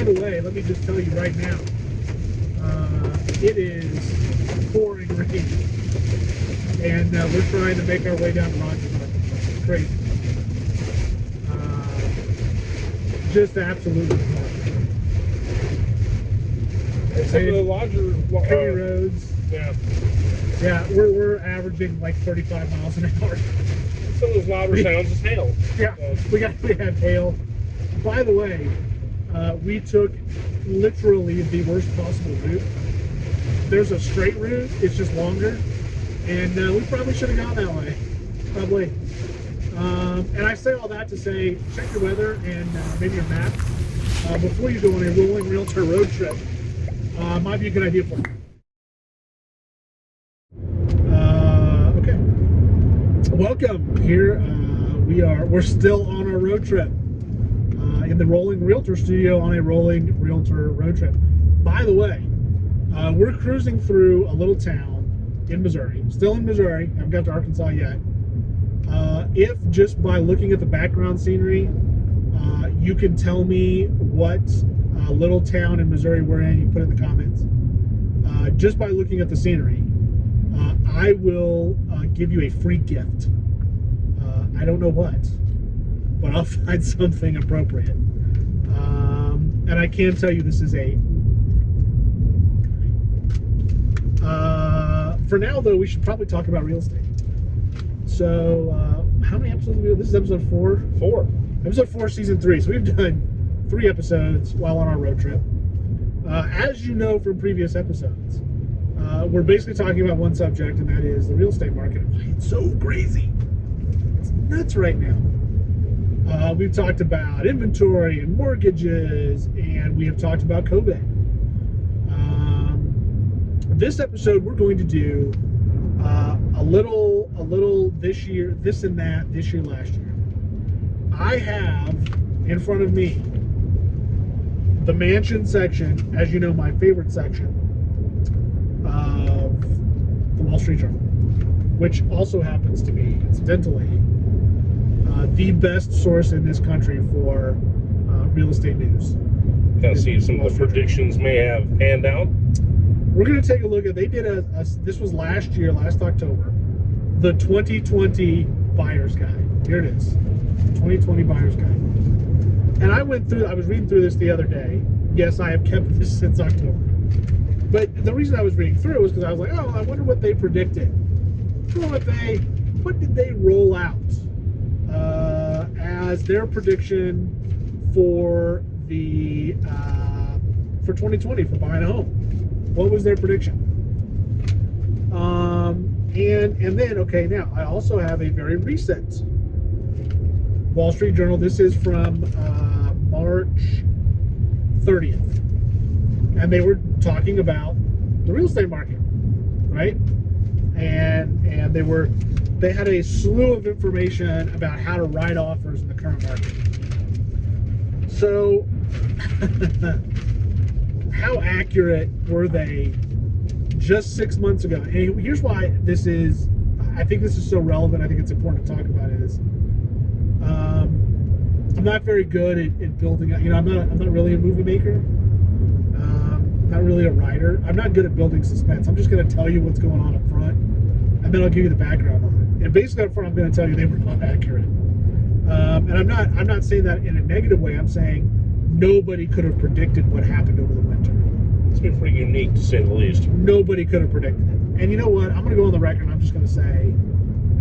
By the way, let me just tell you right now, it is pouring rain, and we're trying to make our way down to Rochester. It's crazy. Just absolutely pouring. Some of the larger roads. Yeah. Yeah, we're averaging like 35 miles an hour. Some of those louder sounds is hail. Yeah, we have hail. By the way, we took literally the worst possible route. There's a straight route, it's just longer, and we probably should have gone that way. Probably. And I say all that to say, check your weather and maybe your map before you go on a rolling realtor road trip. Might be a good idea for you. Okay. Welcome. Here we're still on our road trip in the Rolling Realtor studio on a Rolling Realtor road trip. By the way, we're cruising through a little town in Missouri. Still in Missouri. Haven't got to Arkansas yet. If just by looking at the background scenery, you can tell me what little town in Missouri we're in, you put it in the comments. Just by looking at the scenery, I will give you a free gift. I don't know what, but I'll find something appropriate. And I can tell you this is for now though, we should probably talk about real estate. So, how many episodes have we done? This is episode 4? 4. Episode 4, season 3. So we've done 3 episodes while on our road trip. As you know from previous episodes, we're basically talking about one subject, and that is the real estate market. It's so crazy. It's nuts right now. We've talked about inventory and mortgages, and we have talked about COVID. This episode, we're going to do a little this year, this and that, this year, last year. I have in front of me the mansion section, as you know, my favorite section of the Wall Street Journal, which also happens to be, incidentally, the best source in this country for real estate news. Kind of see some of the predictions may have panned out. We're going to take a look at, they did this was last year, last October, the 2020 Buyer's Guide. Here it is, 2020 Buyer's Guide. And I was reading through this the other day. Yes, I have kept this since October. But the reason I was reading through it was because I was like, oh, I wonder what they predicted. What did they roll out as their prediction for the for 2020 for buying a home? What was their prediction? And then, okay, now I also have a very recent Wall Street Journal. This is from March 30th. And they were talking about the real estate market, right? And they had a slew of information about how to write offers in the current market. So how accurate were they just 6 months ago? And here's why I think this is so relevant. I think it's important to talk about it. I'm not very good at building. I'm not really a movie maker. Not really a writer. I'm not good at building suspense. I'm just going to tell you what's going on up front, and then I'll give you the background on it. And basically up front, I'm going to tell you they were not accurate. And I'm not saying that in a negative way. I'm saying nobody could have predicted what happened over the winter. It's been pretty unique, to say the least. Nobody could have predicted it. And you know what? I'm going to go on the record, and I'm just going to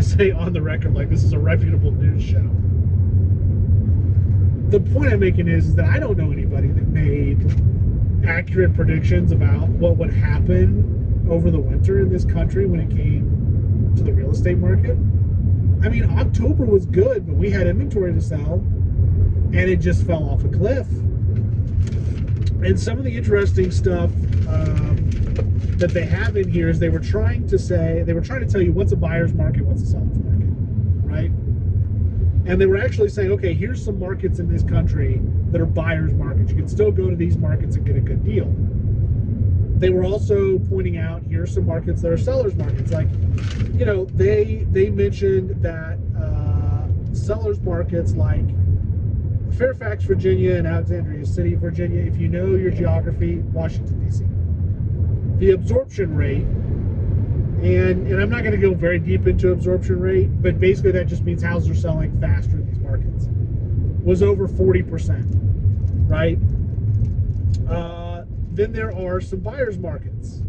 say on the record, like this is a reputable news show. The point I'm making is that I don't know anybody that made accurate predictions about what would happen over the winter in this country when it came to the real estate market. I mean, October was good, but we had inventory to sell, and it just fell off a cliff. And some of the interesting stuff that they have in here is they were trying to tell you what's a buyer's market, what's a seller's market, right? And they were actually saying, okay, here's some markets in this country that are buyer's markets. You can still go to these markets and get a good deal. They were also pointing out, here's some markets that are seller's markets. Like, they mentioned that seller's markets like Fairfax, Virginia, and Alexandria City, Virginia. If you know your geography, Washington, D.C. The absorption rate, and I'm not going to go very deep into absorption rate, but basically that just means houses are selling faster in these markets, was over 40%, right? Then there are some buyer's markets.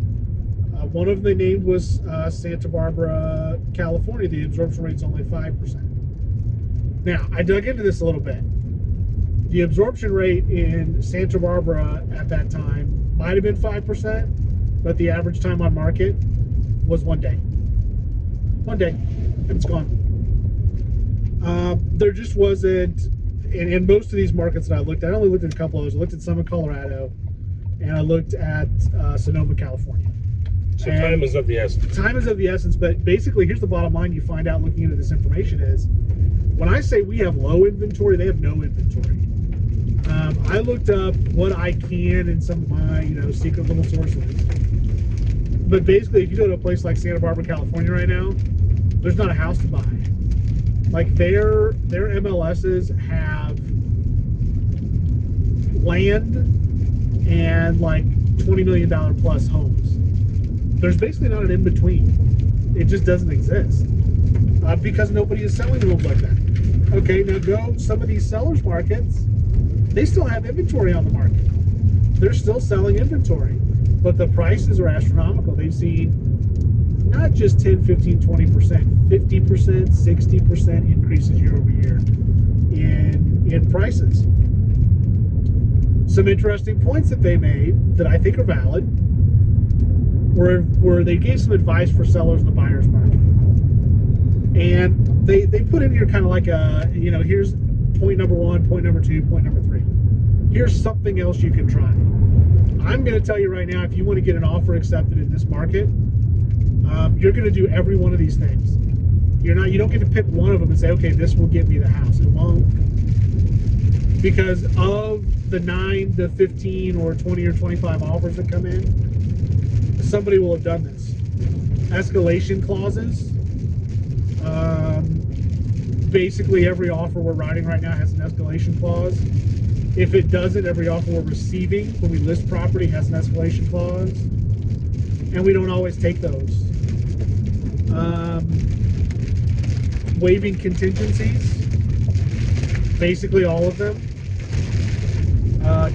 One of them named was Santa Barbara, California. The absorption rate's only 5%. Now, I dug into this a little bit. The absorption rate in Santa Barbara at that time might have been 5%, but the average time on market was 1 day. 1 day, and it's gone. There just wasn't, in most of these markets that I looked at, I only looked at a couple of those. I looked at some in Colorado, and I looked at Sonoma, California. So time is of the essence. Time is of the essence, but basically, here's the bottom line you find out looking into this information is, when I say we have low inventory, they have no inventory. I looked up what I can in some of my, secret little sources. But basically, if you go to a place like Santa Barbara, California right now, there's not a house to buy. Like their MLSs have land and like $20 million plus homes. There's basically not an in-between. It just doesn't exist because nobody is selling homes like that. Okay, now go some of these sellers markets, they still have inventory on the market. They're still selling inventory, but the prices are astronomical. They've seen not just 10, 15, 20%, 50%, 60% increases year over year in prices. Some interesting points that they made that I think are valid were they gave some advice for sellers in the buyer's market. And they put in here kind of like here's point number 1, point number 2, point number 3. Here's something else you can try. I'm going to tell you right now, if you want to get an offer accepted in this market, you're going to do every one of these things. You don't get to pick one of them and say, okay, this will get me the house. It won't. Because of the 9 to 15 or 20 or 25 offers that come in, somebody will have done this. Escalation clauses. Basically, every offer we're writing right now has an escalation clause. If it doesn't, every offer we're receiving when we list property has an escalation clause. And we don't always take those. Waiving contingencies. Basically all of them.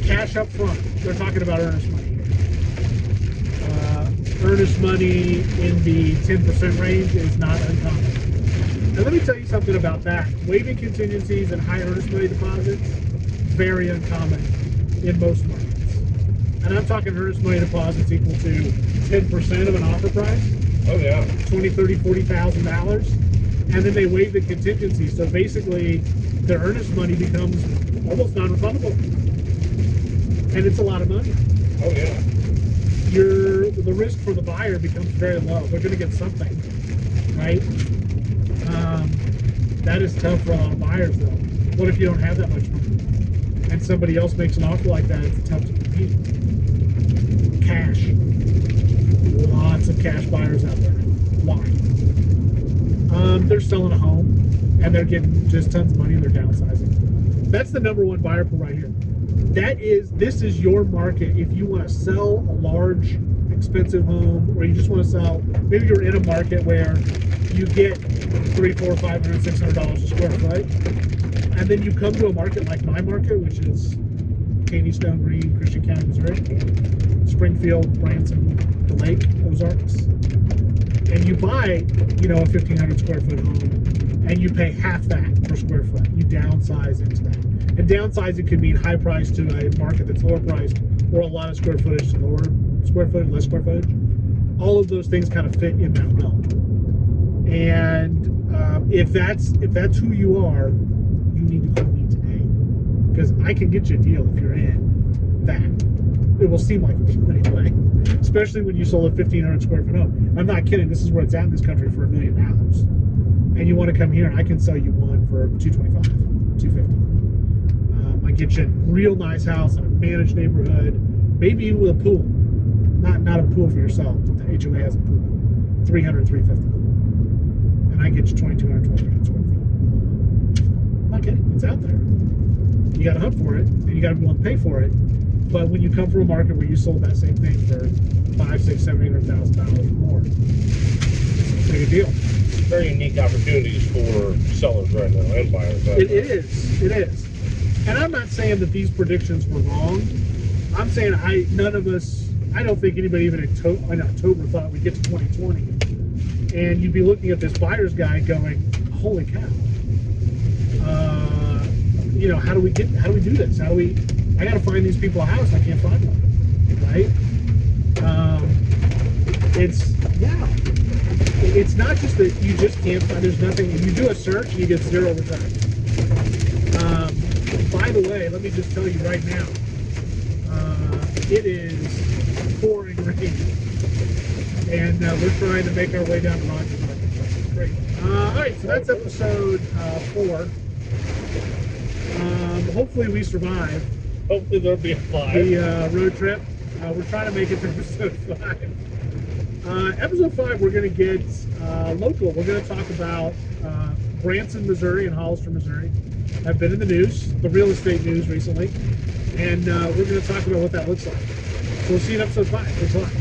Cash up front. They're talking about earnest money here. Earnest money in the 10% range is not uncommon. Now let me tell you something about that. Waiving contingencies and high earnest money deposits, very uncommon in most markets. And I'm talking earnest money deposits equal to 10% of an offer price. Oh yeah. $20,000, $30,000, $40,000. And then they waive the contingency. So basically their earnest money becomes almost non-refundable. And it's a lot of money. Oh yeah. The risk for the buyer becomes very low. They're going to get something, right? That is tough for a lot of buyers, though. What if you don't have that much money and somebody else makes an offer like that? It's tough to compete. Cash. Lots of cash buyers out there. Why? They're selling a home and they're getting just tons of money and they're downsizing. That's the number one buyer pool right here. This is your market if you want to sell a large, expensive home, or you just want to sell. Maybe you're in a market where you get $300, $400, $500, $600 a square foot, and then you come to a market like my market, which is Caney, Stone Green, Christian County, Missouri, Springfield, Branson, the Lake, Ozarks, and you buy, a 1,500 square foot home, and you pay half that per square foot. You downsize into that. And downsizing could mean high price to a market that's lower priced, or a lot of square footage to lower square footage, less square footage. All of those things kind of fit in that realm. And if that's who you are, you need to call me today, because I can get you a deal if you're in that. It will seem like a deal anyway, especially when you sold a 1,500 square foot home. I'm not kidding. This is where it's at in this country for $1 million. And you want to come here, and I can sell you one for $225, $250. I get you a real nice house in a managed neighborhood, maybe even with a pool. Not a pool for yourself, but the HOA has a pool. $300, $350. And I get you 2,200, 2,300 square feet. I'm not kidding. It's out there. You got to hunt for it, and you got to be willing to pay for it. But when you come from a market where you sold that same thing for $500,000, $600,000, $700,000 more, it's a pretty good deal. Very unique opportunities for sellers right now and buyers. It is. And I'm not saying that these predictions were wrong. I'm saying none of us, I don't think anybody even in October thought we'd get to 2020. And you'd be looking at this buyer's guide going, holy cow. You know, how do we do this? I got to find these people a house. I can't find one, right? It's not just that you just can't find, there's nothing, if you do a search, you get 0 returns. By the way, let me just tell you right now, it is pouring rain, and we're trying to make our way down to Roger Market. Great. All right, so that's episode 4. Hopefully we survive. Hopefully there'll be a fly. The road trip. We're trying to make it to episode 5. Episode 5, we're going to get local. We're going to talk about Branson, Missouri, and Hollister, Missouri. Have been in the news, the real estate news recently, and we're going to talk about what that looks like. So we'll see you in episode 5. Thanks a lot.